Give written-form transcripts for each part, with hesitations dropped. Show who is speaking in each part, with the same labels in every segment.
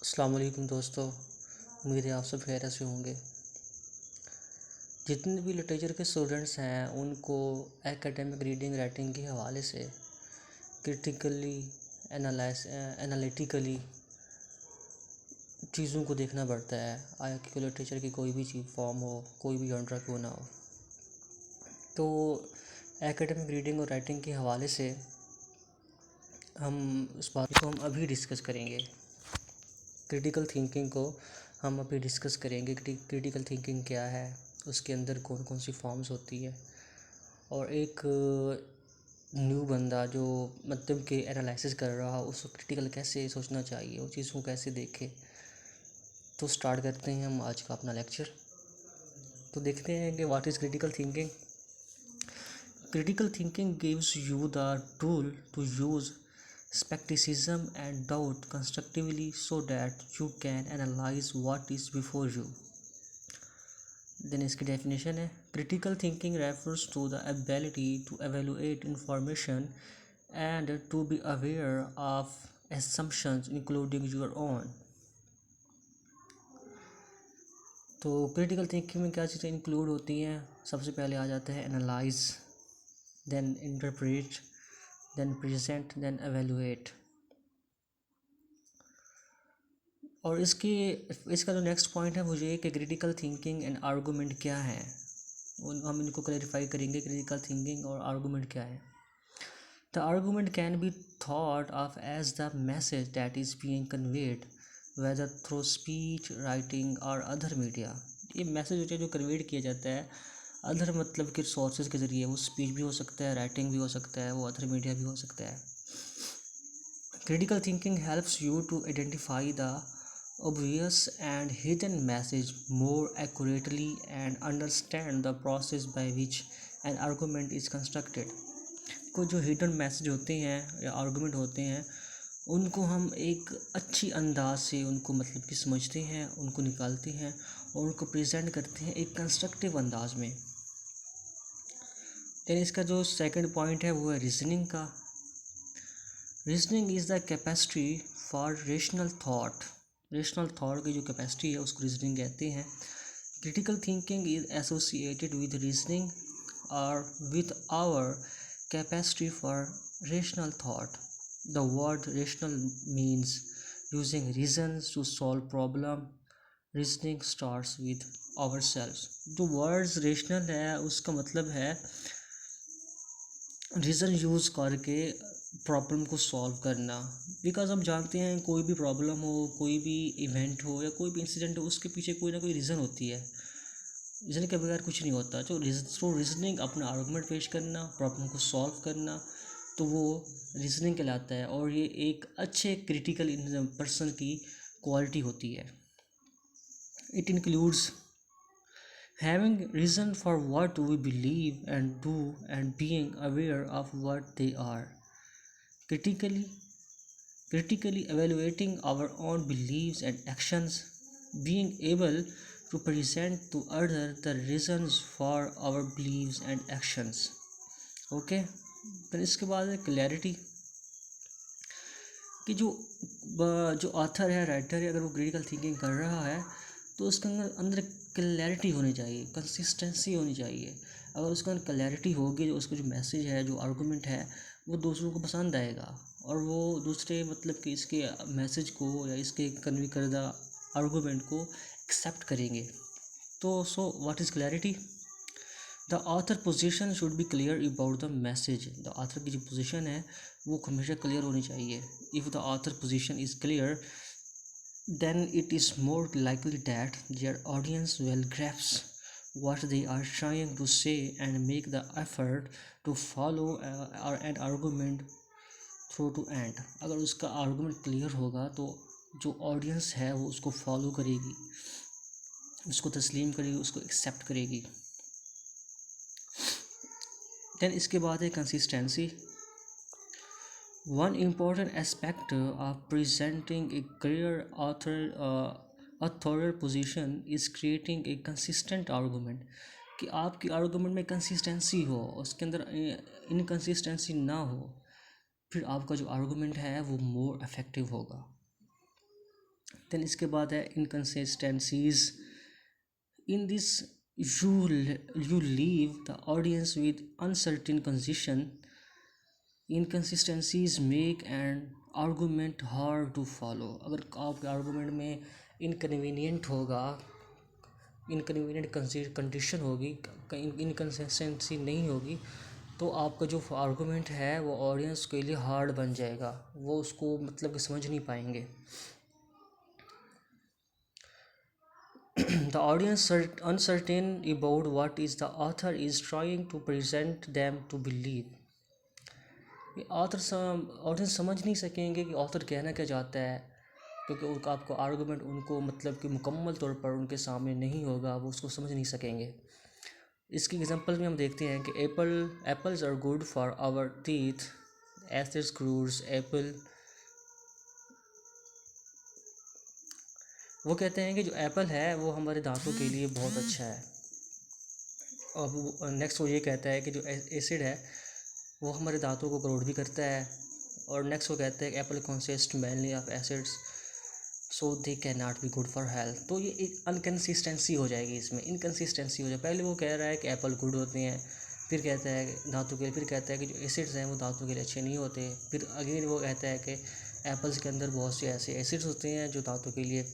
Speaker 1: अस्सलाम वालेकुम दोस्तों। उम्मीद है आप सब खैरियत से होंगे। जितने भी लिटरेचर के स्टूडेंट्स हैं उनको एकेडमिक रीडिंग राइटिंग के हवाले से क्रिटिकली एनालिटिकली चीज़ों को देखना पड़ता है। आया कि लिटरेचर की कोई भी चीज़ फॉर्म हो, कोई भी जॉनरा क्यों ना हो। तो एकेडमिक रीडिंग और राइटिंग के हवाले से हम इस बात को हम अभी डिस्कस करेंगे। क्रिटिकल थिंकिंग को हम अभी डिस्कस करेंगे। क्रिटिकल थिंकिंग क्या है, उसके अंदर कौन कौन सी फॉर्म्स होती है, और एक न्यू बंदा जो मतलब के एनालिसिस कर रहा हो उसको क्रिटिकल कैसे सोचना चाहिए, वो चीज़ को कैसे देखे। तो स्टार्ट करते हैं हम आज का अपना लेक्चर। तो देखते हैं कि what is critical thinking. Critical thinking gives you the tool to use skepticism and doubt constructively so that you can analyze what is before you. Then इसकी definition है, critical thinking refers to the ability to evaluate information and to be aware of assumptions including your own. तो critical thinking में क्या चीज़ें include होती हैं? सबसे पहले आ जाता है analyze, then interpret, then present, then evaluate. और इसका जो नेक्स्ट पॉइंट है वो ये कि क्रिटिकल थिंकिंग एंड आर्गूमेंट क्या है, हम इनको क्लैरिफाई करेंगे। क्रिटिकल थिंकिंग और आर्गूमेंट क्या है। The argument can be thought of as the message that is being conveyed whether through speech, writing और अदर मीडिया। ये मैसेज होता है जो कन्वेड किया जाता है अदर मतलब के सोर्सेज के ज़रिए। वो स्पीच भी हो सकता है, राइटिंग भी हो सकता है, वो अदर मीडिया भी हो सकता है। Critical thinking helps you to identify the obvious and hidden message more accurately and understand the process by which an argument is constructed. को जो hidden message होते हैं या argument होते हैं उनको हम एक अच्छी अंदाज से उनको मतलब कि समझते हैं, उनको निकालते हैं और उनको प्रेजेंट करते हैं एक कंस्ट्रक्टिव अंदाज में। then इसका जो सेकंड पॉइंट है वो है रीजनिंग का। Reasoning is the capacity for rational thought. Rational thought की जो कैपेसिटी है उसको रीजनिंग कहते हैं। Critical thinking is associated with reasoning और with our capacity for rational thought. The word rational means using reasons to solve problem. Reasoning starts with ourselves. जो words rational है उसका मतलब है रीज़न यूज़ करके problem को solve करना। Because हम जानते हैं कोई भी प्रॉब्लम हो, कोई भी इवेंट हो या कोई भी इंसिडेंट हो, उसके पीछे कोई ना कोई रीज़न होती है। रीज़न के बगैर कुछ नहीं होता। जो रीजनिंग अपना आर्गूमेंट पेश करना, प्रॉब्लम को सॉल्व करना, तो वो रीजनिंग कहलाता है और ये एक अच्छे क्रिटिकल पर्सन की क्वालिटी होती है। It includes having reason for what we believe and do and being aware of what they are. Critically evaluating our own beliefs and actions, being able to present to others the reasons for our beliefs and actions. Okay, फिर इसके बाद है clarity कि जो author है, writer है, अगर वो क्रिटिकल थिंकिंग कर रहा है तो उसके अंदर क्लैरिटी होनी चाहिए, कंसिस्टेंसी होनी चाहिए। अगर उसके अंदर क्लैरिटी होगी, जो उसका जो मैसेज है, जो आर्गूमेंट है, वो दूसरों को पसंद आएगा और वो दूसरे मतलब कि इसके मैसेज को या इसके कन्वे करदा आर्गूमेंट को एक्सेप्ट करेंगे। तो what is clarity? The author position should be clear about the message. The author की जो पोजीशन है वो हमेशा क्लियर होनी चाहिए। If the author position is clear then it is more likely that their audience will grasp what they are trying to say and make the effort to follow an argument through to end. अगर उसका argument clear होगा तो जो audience है वो उसको follow करेगी, उसको तस्लीम करेगी, उसको एक्सेप्ट करेगी। देन इसके बाद है consistency. One important aspect of presenting a clear author position is creating a consistent argument। कि आपकी आर्गूमेंट में कंसिस्टेंसी हो, उसके अंदर इनकंसिस्टेंसी ना हो, फिर आपका जो आर्गूमेंट है वो मोर इफेक्टिव होगा। देन इसके बाद है inconsistencies. In this you leave the audience with uncertain condition. Inconsistencies make an argument hard to follow. अगर आपके आर्गूमेंट में इनकन्वीनियंट होगा, इनकन्वीनियंट कंडीशन होगी, इनकन्सिस्टेंसी नहीं होगी, तो आपका जो आर्गूमेंट है वो ऑडियंस के लिए हार्ड बन जाएगा, वो उसको मतलब कि समझ नहीं पाएंगे। The audience uncertain about what is the author is trying to present them to believe. Audience समझ नहीं सकेंगे कि ऑथर कहना क्या चाहता है, क्योंकि उनका आपको आर्गूमेंट उनको मतलब कि मुकम्मल तौर पर उनके सामने नहीं होगा, वो उसको समझ नहीं सकेंगे। इसकी एग्जांपल में हम देखते हैं कि apples are good for our teeth, acid screws apple. वो कहते हैं कि जो एप्पल है वो हमारे दांतों के लिए बहुत अच्छा है। और नेक्स्ट वो ये कहता है कि जो एसिड है वो हमारे दांतों को करोड़ भी करता है। और नेक्स्ट वो कहता है कि Apple consist mainly of acids so they can not be good for health. तो ये एक अनकन्सिस्टेंसी हो जाएगी, इसमें इनकन्सिस्टेंसी हो जाए। पहले वो कह रहा है कि एप्पल गुड होते हैं, फिर कहता है दांतों के लिए, फिर कहता है कि जो एसिड्स हैं वो दांतों के लिए अच्छे नहीं होते, फिर अगेन वो कहता है कि एप्पल्स के अंदर बहुत से ऐसे एसिड्स होते हैं जो दांतों के लिए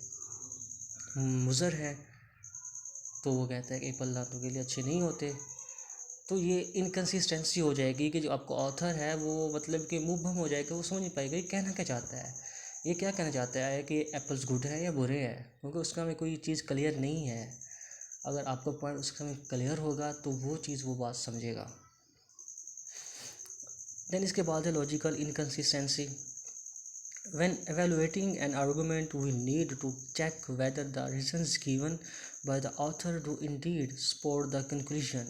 Speaker 1: मुज़र है, तो वो कहता है कि एप्पल दांतों के लिए अच्छे नहीं होते। तो ये इनकन्सिस्टेंसी हो जाएगी कि जो आपको ऑथर है वो मतलब कि मुँह बम हो जाएगा, वो समझ नहीं पाएगा ये कहना क्या चाहता है, ये क्या कहना चाहता है कि एप्पल्स गुड हैं या बुरे हैं, क्योंकि उसका में कोई चीज़ क्लियर नहीं है। अगर आपका पॉइंट उसका में क्लियर होगा तो वो चीज़ वो बात समझेगा। देन इसके बाद है logical inconsistency. When evaluating an argument, we need to check whether the reasons given by the author do indeed support the conclusion.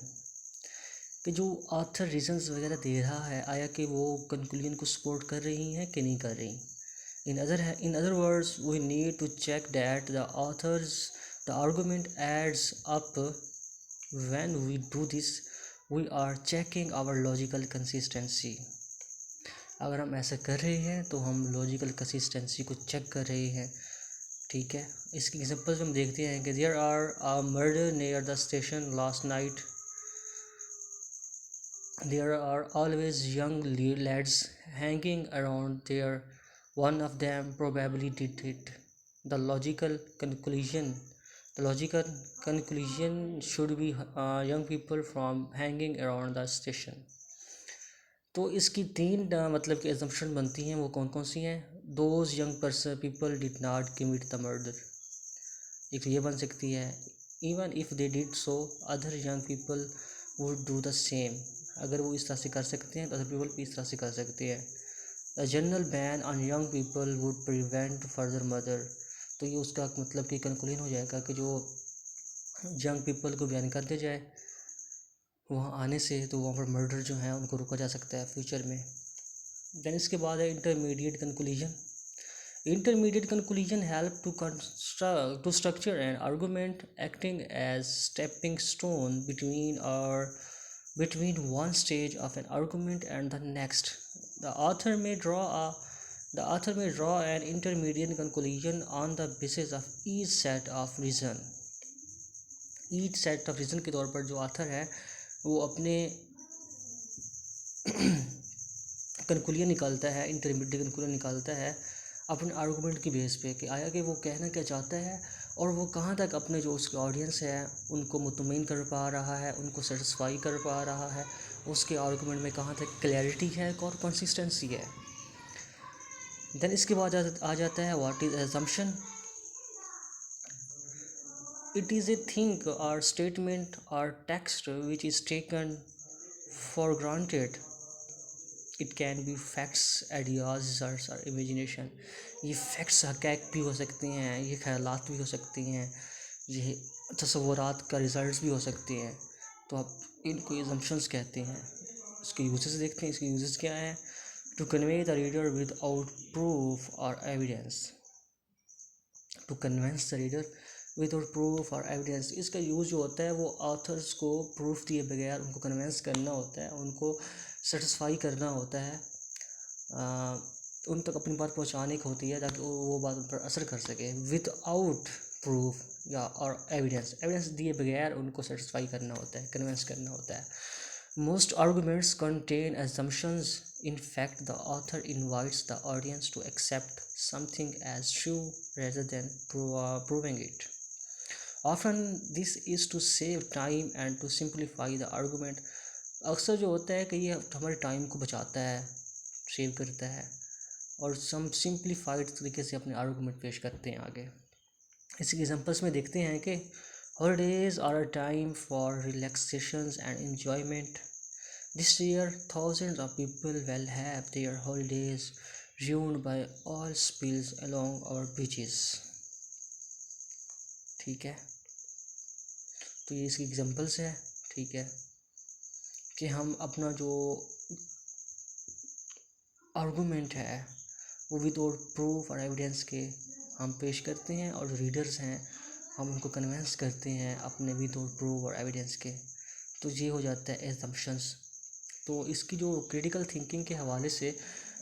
Speaker 1: कि जो ऑथर रीजंस वगैरह दे रहा है, आया कि वो कंक्लूजन को सपोर्ट कर रही हैं कि नहीं कर रही। In other words, we need to check that the argument adds up. When we do this, we are checking our logical consistency. अगर हम ऐसा कर रहे हैं तो हम लॉजिकल कंसिस्टेंसी को चेक कर रहे हैं, ठीक है। इसकी एग्जांपल्स हम देखते हैं कि there are a murder near the station last night, there are always young lads hanging around there, one of them probably did it. The logical conclusion should be young people from hanging around the station. तो इसकी तीन मतलब कि assumption बनती हैं, वो कौन कौन सी हैं। Those young people did not commit the murder, एक तो ये बन सकती है। Even if they did so other young people would do the same, अगर वो इस तरह से कर सकते हैं तो अदर पीपल भी इस तरह से कर सकते हैं। A general ban on young people would prevent further murder, तो ये उसका मतलब कि कंक्लूजन हो जाएगा कि जो यंग पीपल को बैन कर दिया जाए वहाँ आने से, तो वहाँ पर मर्डर जो है उनको रोका जा सकता है फ्यूचर में। देन इसके बाद है intermediate conclusion. Intermediate conclusion help to structure an argument acting as stepping stone between one stage of an argument and the next. The author may draw an intermediate conclusion on the basis of each set of reason. Each set of reason के तौर पर जो author है वो अपने conclusion निकालता है, intermediate conclusion निकालता है अपने आर्गूमेंट की बेस पे कि आया कि वो कहना क्या चाहता है और वो कहाँ तक अपने जो उसके ऑडियंस है उनको मुतमईन कर पा रहा है, उनको सेटिस्फाई कर पा रहा है, उसके आर्गूमेंट में कहाँ तक क्लैरिटी है और कंसिस्टेंसी है। देन इसके बाद आ जाता है what is assumption. It is a thing or statement or text which is taken for granted. It can be facts, ideas or imagination. ये फैक्ट्स हक़ाइक़ भी हो सकते हैं, ये ख़यालात भी हो सकती हैं, ये तसव्वुरात का रिज़ल्ट्स भी हो सकते हैं, तो आप इनको assumptions कहते हैं। इसके यूजेस देखते हैं, इसके यूजेस क्या हैं। To convey the reader without proof और evidence, to convince the reader without proof और एविडेंस। इसका यूज़ जो होता है वो ऑथर्स को प्रूफ दिए बगैर उनको कन्विंस करना होता है, उनको सेटिस्फाई करना होता है उन तक अपनी बात पहुंचाने की होती है ताकि वो बात उन पर असर कर सके विदाउट प्रूफ या और एविडेंस दिए बगैर उनको सेटिस्फाई करना होता है, कन्विंस करना होता है। Most arguments contain assumptions. In fact, the author invites the audience to accept something as true rather than proving it. Often this is to save time and to simplify the argument. अक्सर जो होता है कि ये हमारे time को बचाता है, सेव करता है और हम सिंप्लीफाइड तरीके से अपने आर्गूमेंट पेश करते हैं आगे। इसके एग्जांपल्स में देखते हैं कि holidays are a time for relaxations and enjoyment. This year, thousands of people will have their holidays ruined by oil spills along our beaches. ठीक है, तो ये इसकी एग्जांपल्स है। ठीक है कि हम अपना जो आर्गूमेंट है वो विदाउट प्रूफ और एविडेंस के हम पेश करते हैं और जो रीडर्स हैं हम उनको कन्विंस करते हैं अपने विदाउट प्रूफ और एविडेंस के। तो ये हो जाता है एजम्पशंस। तो इसकी जो क्रिटिकल थिंकिंग के हवाले से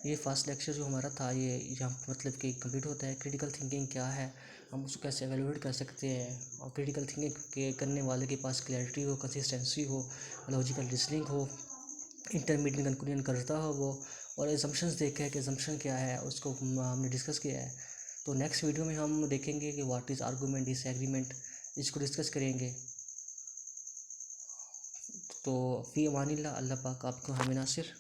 Speaker 1: ये फर्स्ट लेक्चर जो हमारा था ये यहाँ मतलब कि कंप्लीट होता है। क्रिटिकल थिंकिंग क्या है, हम उसको कैसे एवेलुएट कर सकते हैं और क्रिटिकल थिंकिंग के करने वाले के पास क्लैरिटी हो, कंसिस्टेंसी हो, लॉजिकल रीजनिंग हो, इंटरमीडिएट कंक्लूजन करता हो वो, और एजम्पशंस देखा है कि एजम्पशन क्या है उसको हमने डिस्कस किया है। तो नेक्स्ट वीडियो में हम देखेंगे कि व्हाट इज़ आर्गूमेंट, डिसएग्रीमेंट, इसको डिस्कस करेंगे। तो फ़ी अमानिल्लाह, अल्लाह पाक आपको हमें नासिर।